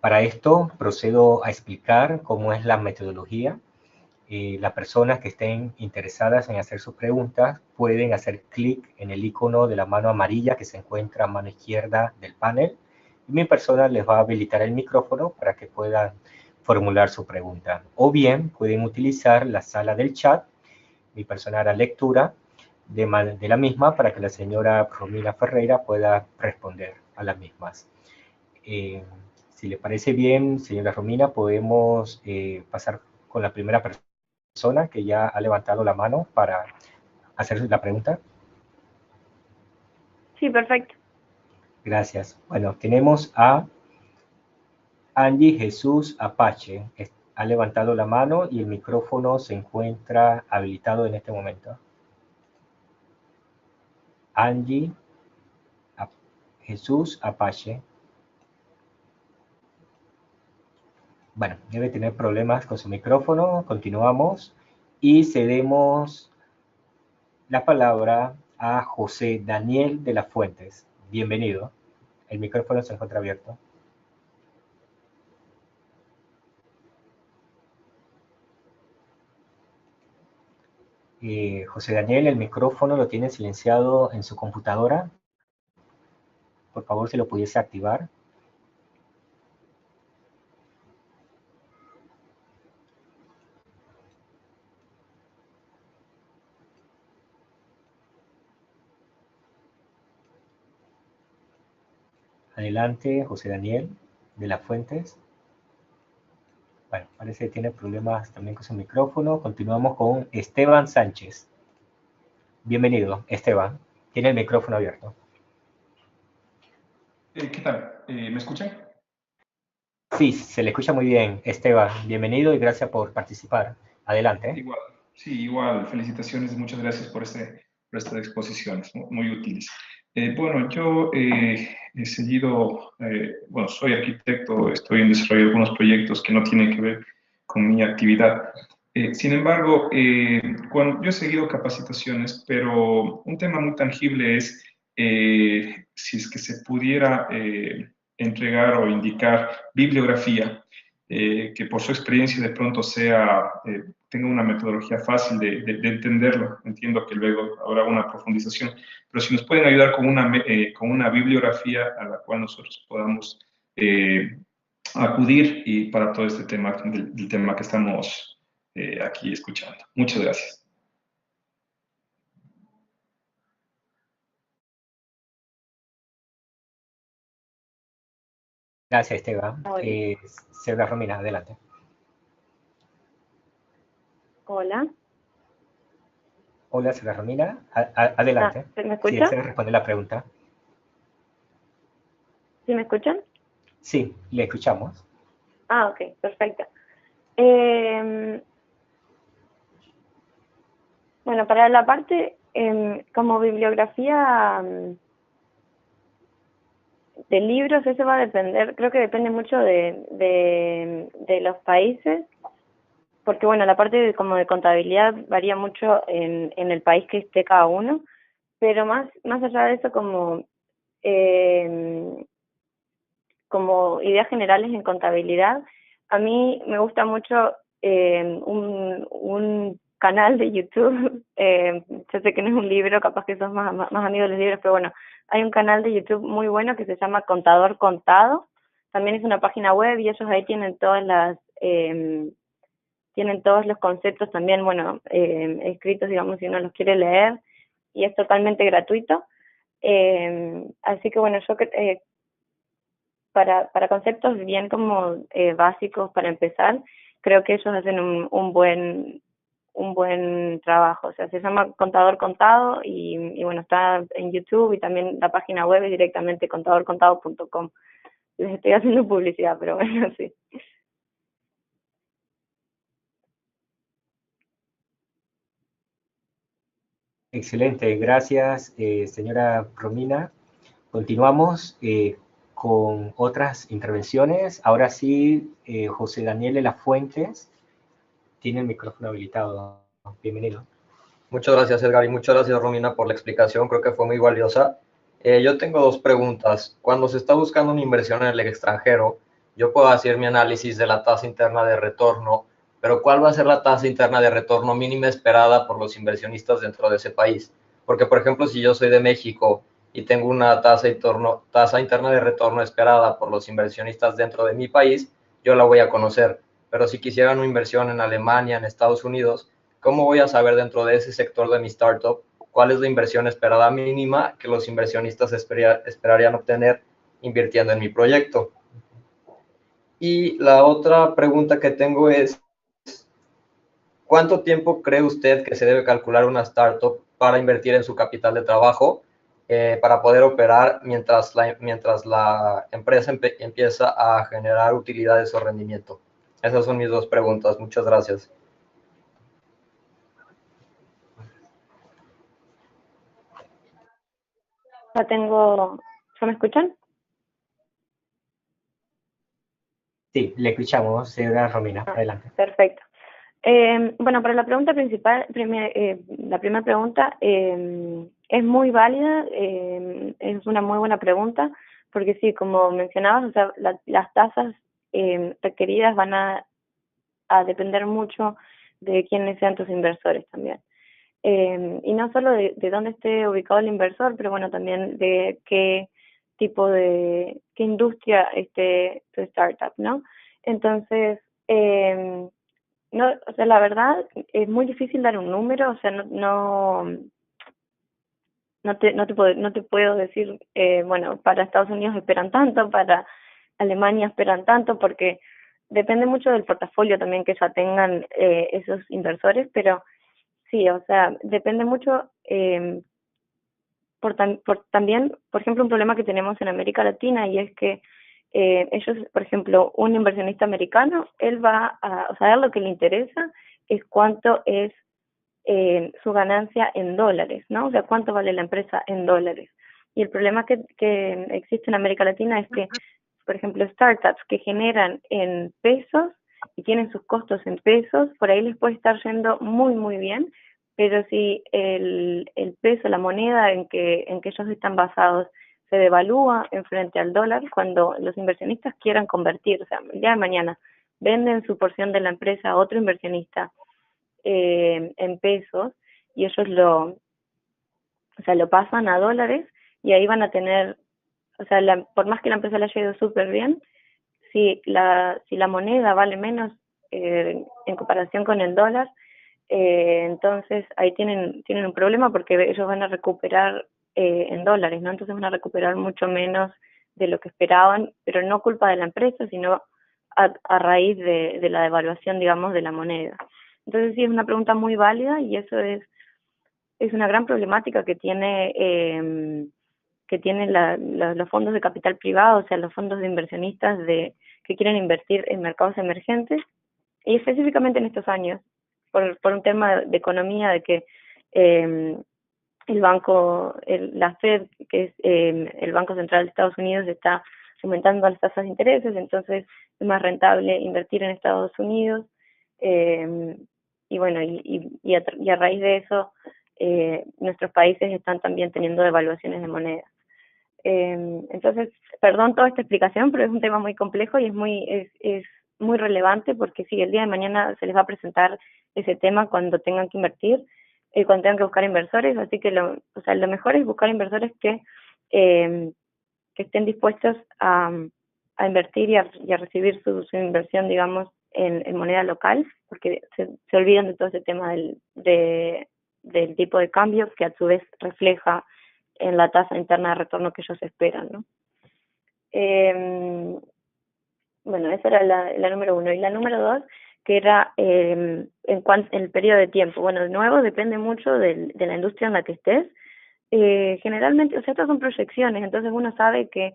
A: Para esto procedo a explicar cómo es la metodología. Las personas que estén interesadas en hacer sus preguntas pueden hacer clic en el icono de la mano amarilla que se encuentra a mano izquierda del panel, y mi persona les va a habilitar el micrófono para que puedan formular su pregunta. O bien pueden utilizar la sala del chat. Mi persona hará lectura de la misma para que la señora Romina Ferreira pueda responder a las mismas. Si le parece bien, señora Romina, podemos pasar con la primera persona que ya ha levantado la mano para hacer la pregunta.
B: Sí, perfecto.
A: Gracias. Bueno, tenemos a Angie Jesús Apache. Ha levantado la mano y el micrófono se encuentra habilitado en este momento. Angie Jesús Apache. Bueno, debe tener problemas con su micrófono. Continuamos y cedemos la palabra a José Daniel de las Fuentes. Bienvenido. El micrófono se encuentra abierto. José Daniel, el micrófono lo tiene silenciado en su computadora. Por favor, si lo pudiese activar. Adelante, José Daniel de las Fuentes. Bueno, parece que tiene problemas también con su micrófono. Continuamos con Esteban Sánchez. Bienvenido, Esteban. Tiene el micrófono abierto.
C: ¿Qué tal? ¿Me escuchan?
A: Sí, se le escucha muy bien, Esteban. Bienvenido y gracias por participar. Adelante.
C: Igual, sí, igual. Felicitaciones, muchas gracias por estas exposiciones, muy útiles. Bueno, yo he seguido, bueno, soy arquitecto, estoy en desarrollo de algunos proyectos que no tienen que ver con mi actividad. Sin embargo, yo he seguido capacitaciones, pero un tema muy tangible es si es que se pudiera entregar o indicar bibliografía que por su experiencia de pronto tenga una metodología fácil de entenderlo. Entiendo que luego habrá una profundización, pero si nos pueden ayudar con una bibliografía a la cual nosotros podamos acudir y para todo este tema, del tema que estamos aquí escuchando. Muchas gracias.
A: Gracias, Esteban.
B: Hola.
A: Señora Romina, adelante.
B: Hola.
A: Hola, señora Romina.
B: Ah,
A: Adelante.
B: ¿me
A: Si
B: escucha?
A: desea responder la pregunta.
B: ¿Sí me escuchan?
A: Sí, le escuchamos.
B: Ah, ok, perfecto. Eh, bueno, para la parte como bibliografía de libros, eso va a depender, creo que depende mucho de los países, porque bueno, la parte como de contabilidad varía mucho en el país que esté cada uno, pero más allá de eso, eh, como ideas generales en contabilidad, a mí me gusta mucho un canal de YouTube, yo sé que no es un libro, capaz que sos más amigo de los libros, pero bueno, hay un canal de YouTube muy bueno que se llama Contador Contado, también es una página web y ellos ahí tienen todos los conceptos también, bueno, escritos, digamos, si uno los quiere leer, y es totalmente gratuito. Así que bueno, para conceptos bien como básicos para empezar, creo que ellos hacen un buen trabajo. O sea, se llama Contador Contado y bueno, está en YouTube y también la página web es directamente contadorcontado.com. Les estoy haciendo publicidad, pero bueno, sí.
A: Excelente, gracias, señora Romina. Continuamos con otras intervenciones. Ahora sí, José Daniel de las Fuentes tiene el micrófono habilitado. Bienvenido.
D: Muchas gracias, Edgar, y muchas gracias, Romina, por la explicación. Creo que fue muy valiosa. Yo tengo dos preguntas. Cuando se está buscando una inversión en el extranjero, yo puedo hacer mi análisis de la tasa interna de retorno, pero ¿cuál va a ser la tasa interna de retorno mínima esperada por los inversionistas dentro de ese país? Porque, por ejemplo, si yo soy de México y tengo una tasa interna de retorno esperada por los inversionistas dentro de mi país, yo la voy a conocer. Pero si quisieran una inversión en Alemania, en Estados Unidos, ¿cómo voy a saber dentro de ese sector de mi startup cuál es la inversión esperada mínima que los inversionistas esperarían obtener invirtiendo en mi proyecto? Y la otra pregunta que tengo es, ¿cuánto tiempo cree usted que se debe calcular una startup para invertir en su capital de trabajo para poder operar mientras la empresa empieza a generar utilidades o rendimiento? Esas son mis dos preguntas. Muchas gracias.
B: ¿Ya me escuchan?
A: Sí, le escuchamos, señora Romina.
B: Ah,
A: Adelante.
B: perfecto. Bueno, para la pregunta principal, la primera pregunta es muy válida, es una muy buena pregunta, porque sí, como mencionabas, o sea, las tasas requeridas van a depender mucho de quiénes sean tus inversores también. Y no solo de dónde esté ubicado el inversor, pero bueno, también de qué qué industria esté tu startup, ¿no? Entonces, no, o sea, la verdad es muy difícil dar un número, o sea, no te puedo decir, bueno, para Estados Unidos esperan tanto, para Alemania esperan tanto, porque depende mucho del portafolio también que ya tengan esos inversores, pero sí, o sea, depende mucho también, por ejemplo, un problema que tenemos en América Latina y es que ellos, por ejemplo, un inversionista americano, él o sea, a él lo que le interesa es cuánto es su ganancia en dólares, ¿no? O sea, cuánto vale la empresa en dólares. Y el problema que existe en América Latina es que, por ejemplo, startups que generan en pesos y tienen sus costos en pesos, por ahí les puede estar yendo muy bien, pero si el peso, la moneda en que ellos están basados, se devalúa en frente al dólar, cuando los inversionistas quieran convertir, o sea, el día de mañana venden su porción de la empresa a otro inversionista en pesos y ellos o sea, lo pasan a dólares y ahí van a tener, o sea, por más que la empresa le haya ido súper bien, si la moneda vale menos en comparación con el dólar, entonces ahí tienen un problema porque ellos van a recuperar en dólares, ¿no? Entonces van a recuperar mucho menos de lo que esperaban, pero no culpa de la empresa, sino a raíz de la devaluación, digamos, de la moneda. Entonces sí, es una pregunta muy válida y eso es una gran problemática que tienen los fondos de capital privado, o sea, los fondos de inversionistas que quieren invertir en mercados emergentes, y específicamente en estos años, por un tema de economía, de que el banco, la Fed, que es el Banco Central de Estados Unidos, está aumentando las tasas de intereses, entonces es más rentable invertir en Estados Unidos, y bueno, y a raíz de eso, nuestros países están también teniendo devaluaciones de moneda. Entonces, perdón toda esta explicación, pero es un tema muy complejo y es muy relevante, porque si el día de mañana se les va a presentar ese tema cuando tengan que invertir, cuando tengan que buscar inversores, así que lo mejor es buscar inversores que estén dispuestos a invertir y a recibir su inversión, digamos, en moneda local, porque se olvidan de todo ese tema del tipo de cambio, que a su vez refleja en la tasa interna de retorno que ellos esperan, ¿no? Bueno, esa era la número 1. Y la número 2, que era en cuanto el periodo de tiempo. Bueno, de nuevo, depende mucho de la industria en la que estés. Generalmente, o sea, estas son proyecciones, entonces uno sabe que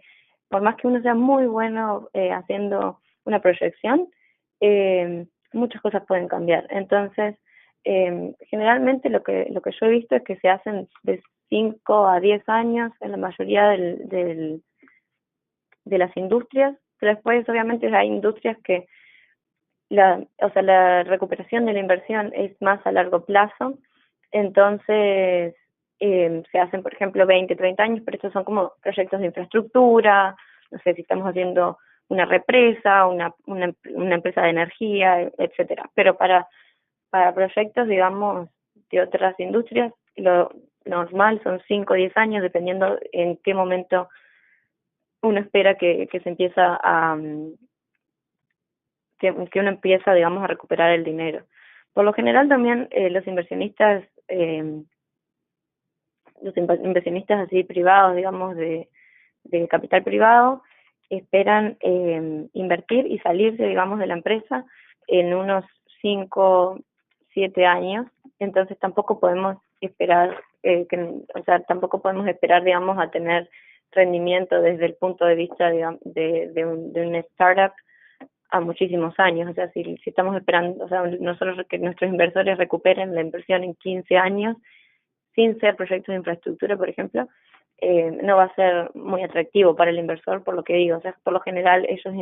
B: por más que uno sea muy bueno haciendo una proyección, muchas cosas pueden cambiar. Entonces, generalmente lo que yo he visto es que se hacen de 5 a 10 años en la mayoría de las industrias, pero después obviamente hay industrias que la recuperación de la inversión es más a largo plazo, entonces se hacen, por ejemplo, 20, 30 años, pero estos son como proyectos de infraestructura, no sé si estamos haciendo una represa, una empresa de energía, etcétera. Pero para proyectos, digamos, de otras industrias, lo normal son 5 o 10 años, dependiendo en qué momento uno espera que se empieza que uno empieza, digamos, a recuperar el dinero. Por lo general también los inversionistas así privados, digamos, de capital privado, esperan invertir y salirse, digamos, de la empresa en unos 5, 7 años. Entonces tampoco podemos esperar, tampoco podemos esperar, digamos, a tener rendimiento desde el punto de vista, digamos, de un startup a muchísimos años. O sea, si estamos esperando, o sea, nosotros que nuestros inversores recuperen la inversión en 15 años, sin ser proyectos de infraestructura, por ejemplo, no va a ser muy atractivo para el inversor, por lo que digo. O sea, por lo general ellos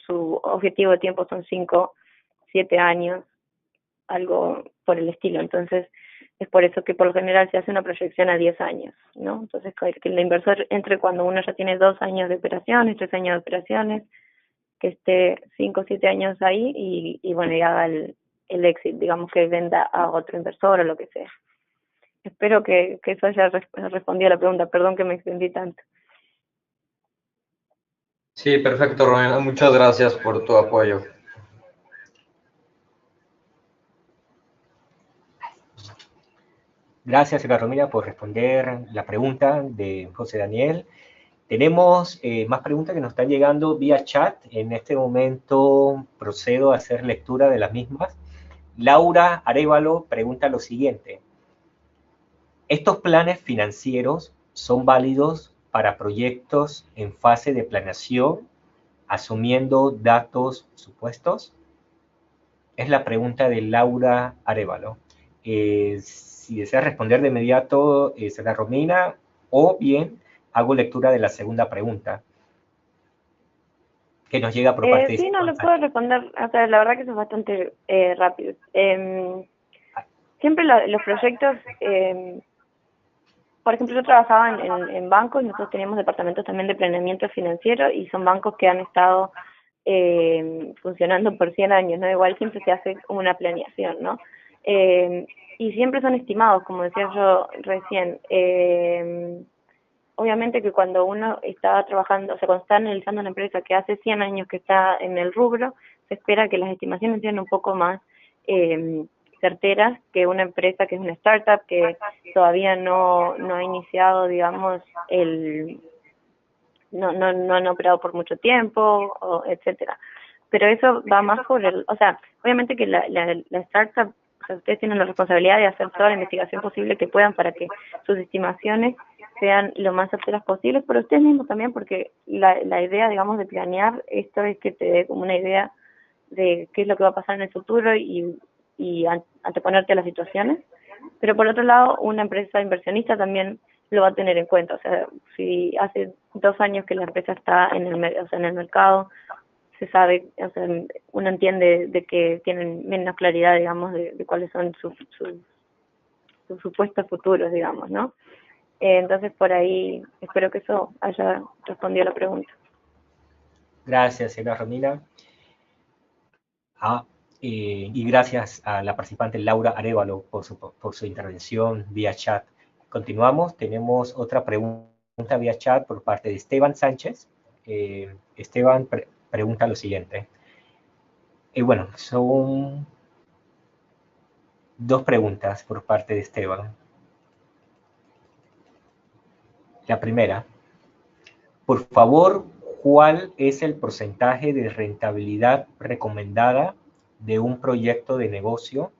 B: su objetivo de tiempo son 5, 7 años, algo por el estilo. Entonces, es por eso que por lo general se hace una proyección a 10 años, ¿no? Entonces, que el inversor entre cuando uno ya tiene 2 años de operaciones, 3 años de operaciones, que esté 5 o 7 años ahí y bueno, y haga el exit, digamos, que venda a otro inversor o lo que sea. Espero que eso haya respondido a la pregunta. Perdón que me extendí tanto.
D: Sí, perfecto, Romina. Muchas gracias por tu apoyo.
A: Gracias, Eva Romina, por responder la pregunta de José Daniel. Tenemos más preguntas que nos están llegando vía chat. En este momento procedo a hacer lectura de las mismas. Laura Arévalo pregunta lo siguiente. ¿Estos planes financieros son válidos para proyectos en fase de planeación, asumiendo datos supuestos? Es la pregunta de Laura Arévalo. Si desea responder de inmediato, será Romina, o bien hago lectura de la segunda pregunta, que nos llega por parte de...
B: Sí, no lo puedo responder. O sea, la verdad que eso es bastante rápido. Siempre los proyectos... por ejemplo, yo trabajaba en bancos y nosotros teníamos departamentos también de planeamiento financiero y son bancos que han estado funcionando por 100 años, ¿no? Igual siempre se hace una planeación, ¿no? Y siempre son estimados, como decía yo recién. Obviamente que cuando uno está trabajando, o sea, cuando está analizando una empresa que hace 100 años que está en el rubro, se espera que las estimaciones sean un poco más certeras que una empresa que es una startup, que todavía no ha iniciado, digamos, no han operado por mucho tiempo, o etcétera. Pero eso va más por o sea, obviamente que la startup, o sea, ustedes tienen la responsabilidad de hacer toda la investigación posible que puedan para que sus estimaciones sean lo más certeras posibles, pero ustedes mismos también, porque la idea, digamos, de planear esto es que te dé como una idea de qué es lo que va a pasar en el futuro y anteponerte a las situaciones. Pero por otro lado, una empresa inversionista también lo va a tener en cuenta. O sea, si hace 2 años que la empresa está en el mercado, se sabe, o sea, uno entiende de que tienen menos claridad, digamos, de cuáles son sus supuestos futuros, digamos, ¿no? Entonces, por ahí, espero que eso haya respondido la pregunta.
A: Gracias, señora Romina. Y gracias a la participante Laura Arévalo por su intervención vía chat. Continuamos, tenemos otra pregunta vía chat por parte de Esteban Sánchez. Esteban pregunta lo siguiente. Bueno, son 2 preguntas por parte de Esteban. La primera, por favor, ¿cuál es el porcentaje de rentabilidad recomendada de un proyecto de negocio?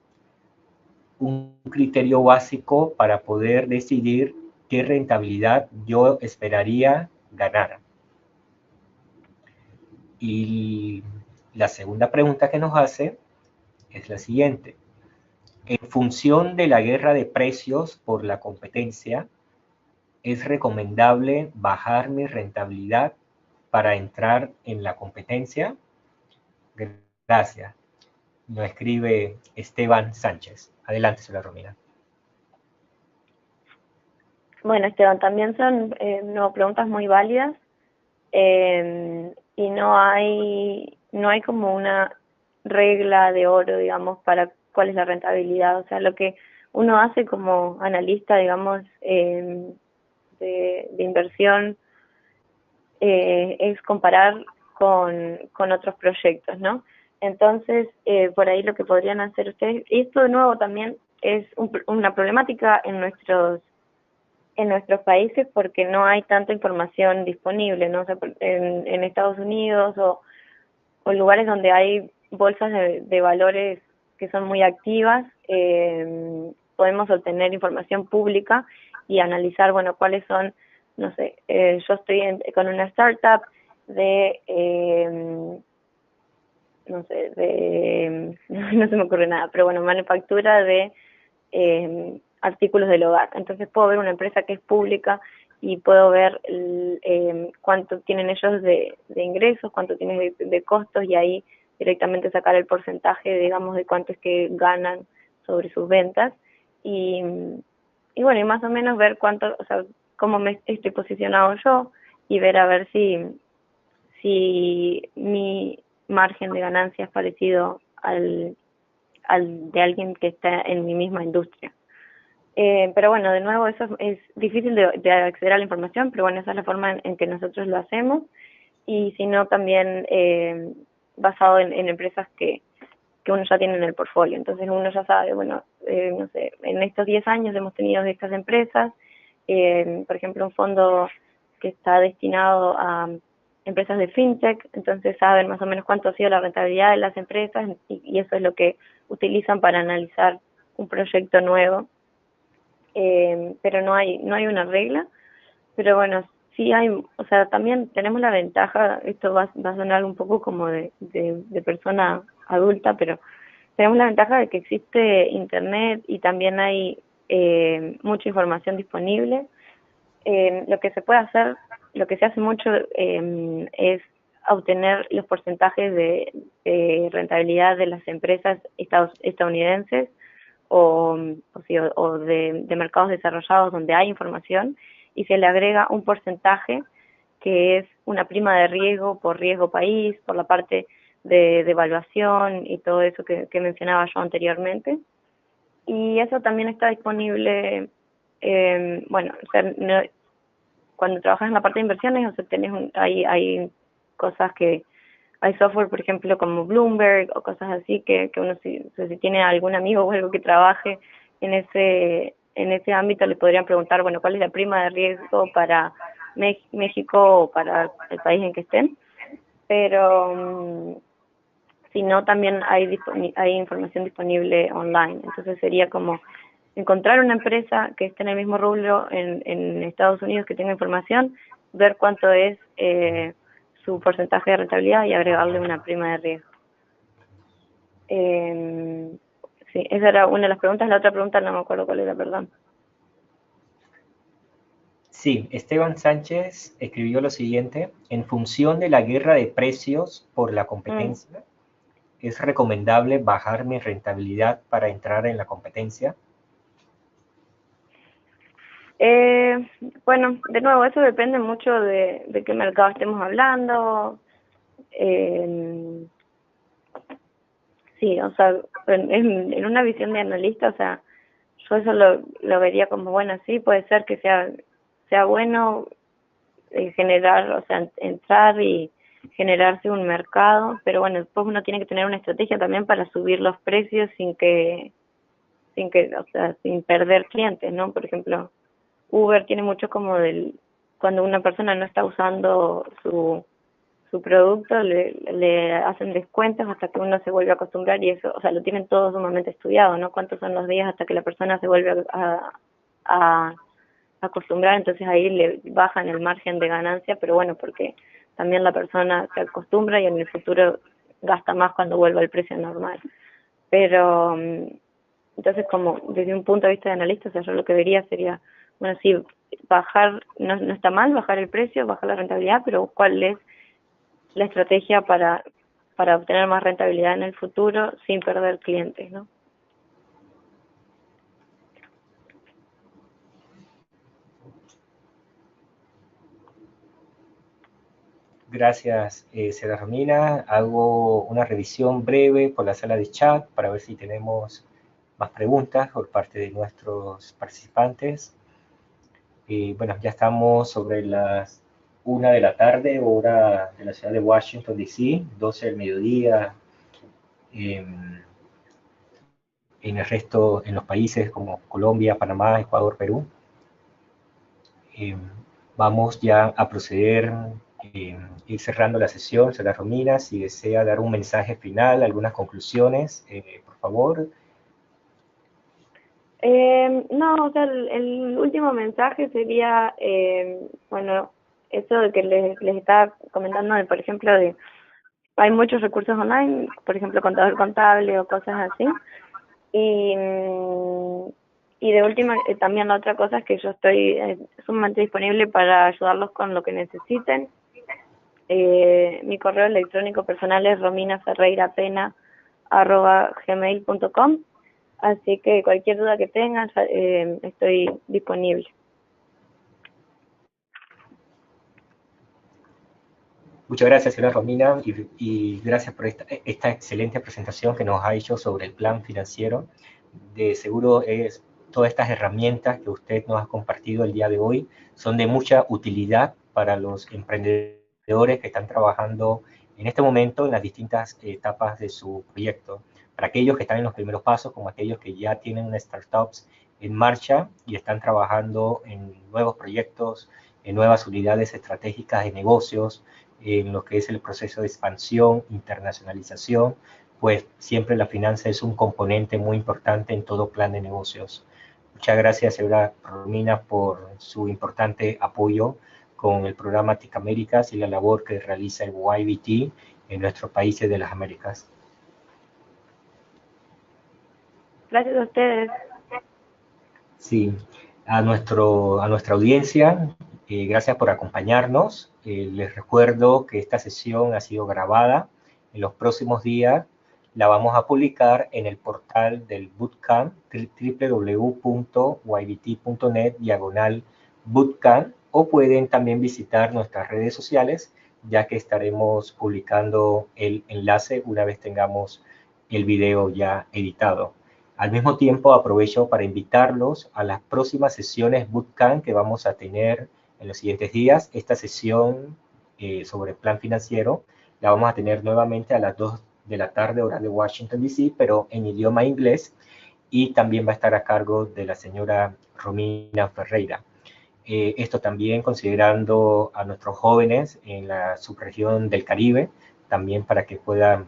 A: Un criterio básico para poder decidir qué rentabilidad yo esperaría ganar. Y la segunda pregunta que nos hace es la siguiente. En función de la guerra de precios por la competencia, ¿es recomendable bajar mi rentabilidad para entrar en la competencia? Gracias. Nos escribe Esteban Sánchez. Adelante, señora Romina.
B: Bueno, Esteban, también son preguntas muy válidas, y no hay como una regla de oro, digamos, para cuál es la rentabilidad. O sea, lo que uno hace como analista, digamos, de inversión, es comparar con otros proyectos, ¿no? Entonces, por ahí lo que podrían hacer ustedes, y esto de nuevo también es una problemática en nuestros países, porque no hay tanta información disponible, ¿no? O sea, en Estados Unidos o lugares donde hay bolsas de valores que son muy activas, podemos obtener información pública y analizar, bueno, cuáles son, no sé, yo estoy con una startup no sé, no se me ocurre nada, pero bueno, manufactura de artículos del hogar. Entonces puedo ver una empresa que es pública y puedo ver cuánto tienen ellos de ingresos, cuánto tienen de costos, y ahí directamente sacar el porcentaje, digamos, de cuánto es que ganan sobre sus ventas. Y bueno, y más o menos ver cuánto, o sea, cómo me estoy posicionado yo, y ver a ver si mi margen de ganancia es parecido al de alguien que está en mi misma industria. Pero bueno, de nuevo, eso es difícil de acceder a la información, pero bueno, esa es la forma en que nosotros lo hacemos, y si no, también basado en empresas que uno ya tiene en el portfolio. Entonces uno ya sabe, bueno, no sé, en estos 10 años hemos tenido de estas empresas, por ejemplo, un fondo que está destinado a empresas de fintech, entonces saben más o menos cuánto ha sido la rentabilidad de las empresas, y eso es lo que utilizan para analizar un proyecto nuevo. Pero no hay una regla, pero bueno, sí hay, o sea, también tenemos la ventaja, esto va a sonar un poco como de persona adulta, pero tenemos la ventaja de que existe internet y también hay mucha información disponible. Lo que se puede hacer, lo que se hace mucho, es obtener los porcentajes de rentabilidad de las empresas estadounidenses o de mercados desarrollados donde hay información, y se le agrega un porcentaje que es una prima de riesgo por riesgo país, por la parte de evaluación y todo eso que mencionaba yo anteriormente. Y eso también está disponible, bueno, o sea, cuando trabajas en la parte de inversiones, o sea, hay cosas que hay software, por ejemplo, como Bloomberg o cosas así, que uno, si tiene algún amigo o algo que trabaje en ese ámbito, le podrían preguntar, bueno, ¿cuál es la prima de riesgo para México o para el país en que estén, pero si no, también hay información disponible online. Entonces sería como encontrar una empresa que esté en el mismo rubro en Estados Unidos, que tenga información, ver cuánto es su porcentaje de rentabilidad y agregarle una prima de riesgo. Sí, esa era una de las preguntas. La otra pregunta no me acuerdo cuál era, perdón.
A: Sí, Esteban Sánchez escribió lo siguiente: en función de la guerra de precios por la competencia, ¿es recomendable bajar mi rentabilidad para entrar en la competencia?
B: Bueno, de nuevo, eso depende mucho de qué mercado estemos hablando. Sí, o sea, en una visión de analista, o sea, yo eso lo vería como, bueno, sí, puede ser que sea bueno generar, o sea, entrar y generarse un mercado, pero bueno, después uno tiene que tener una estrategia también para subir los precios sin que, o sea, sin perder clientes, ¿no? Por ejemplo, Uber tiene mucho como cuando una persona no está usando su producto, le hacen descuentos hasta que uno se vuelve a acostumbrar, y eso, o sea, lo tienen todo sumamente estudiado, ¿no? Cuántos son los días hasta que la persona se vuelve a acostumbrar, entonces ahí le bajan el margen de ganancia, pero bueno, porque también la persona se acostumbra y en el futuro gasta más cuando vuelva al precio normal. Pero entonces, como desde un punto de vista de analista, o sea, yo lo que vería sería, bueno, sí, bajar, no está mal bajar el precio, bajar la rentabilidad, pero ¿cuál es la estrategia para obtener más rentabilidad en el futuro sin perder clientes, ¿no?
A: Gracias, Seda Romina. Hago una revisión breve por la sala de chat para ver si tenemos más preguntas por parte de nuestros participantes. Bueno, ya estamos sobre las 1 de la tarde, hora de la ciudad de Washington, D.C., 12 del mediodía. En el resto, en los países como Colombia, Panamá, Ecuador, Perú. Vamos ya a proceder, ir cerrando la sesión. Seda Romina, si desea dar un mensaje final, algunas conclusiones, por favor.
B: No, o sea, el último mensaje sería, bueno, eso de que les estaba comentando, por ejemplo, hay muchos recursos online, por ejemplo, contador contable o cosas así, y de última, también la otra cosa es que yo estoy sumamente disponible para ayudarlos con lo que necesiten. Mi correo electrónico personal es rominaferreirapena@gmail.com, así que cualquier duda que tengan, estoy disponible.
A: Muchas gracias, señora Romina, y gracias por esta excelente presentación que nos ha hecho sobre el plan financiero. De seguro todas estas herramientas que usted nos ha compartido el día de hoy son de mucha utilidad para los emprendedores que están trabajando en este momento en las distintas etapas de su proyecto. Para aquellos que están en los primeros pasos, como aquellos que ya tienen startups en marcha y están trabajando en nuevos proyectos, en nuevas unidades estratégicas de negocios, en lo que es el proceso de expansión, internacionalización, pues siempre la finanza es un componente muy importante en todo plan de negocios. Muchas gracias, señora Romina, por su importante apoyo con el programa TIC Américas y la labor que realiza el YBT en nuestros países de las Américas.
B: Gracias a ustedes.
A: Sí, a nuestra audiencia, gracias por acompañarnos. Les recuerdo que esta sesión ha sido grabada. En los próximos días la vamos a publicar en el portal del Bootcamp, www.ybt.net/bootcamp, o pueden también visitar nuestras redes sociales, ya que estaremos publicando el enlace una vez tengamos el video ya editado. Al mismo tiempo, aprovecho para invitarlos a las próximas sesiones Bootcamp que vamos a tener en los siguientes días. Esta sesión sobre plan financiero la vamos a tener nuevamente a las 2 de la tarde, hora de Washington, D.C., pero en idioma inglés, y también va a estar a cargo de la señora Romina Ferreira. Esto también considerando a nuestros jóvenes en la subregión del Caribe, también para que puedan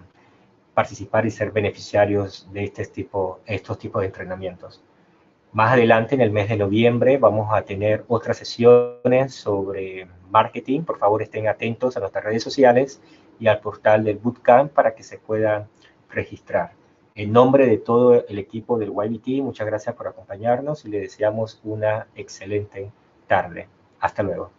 A: participar y ser beneficiarios de estos tipos de entrenamientos. Más adelante, en el mes de noviembre, vamos a tener otras sesiones sobre marketing. Por favor, estén atentos a nuestras redes sociales y al portal del Bootcamp para que se puedan registrar. En nombre de todo el equipo del YBT, muchas gracias por acompañarnos y les deseamos una excelente tarde. Hasta luego.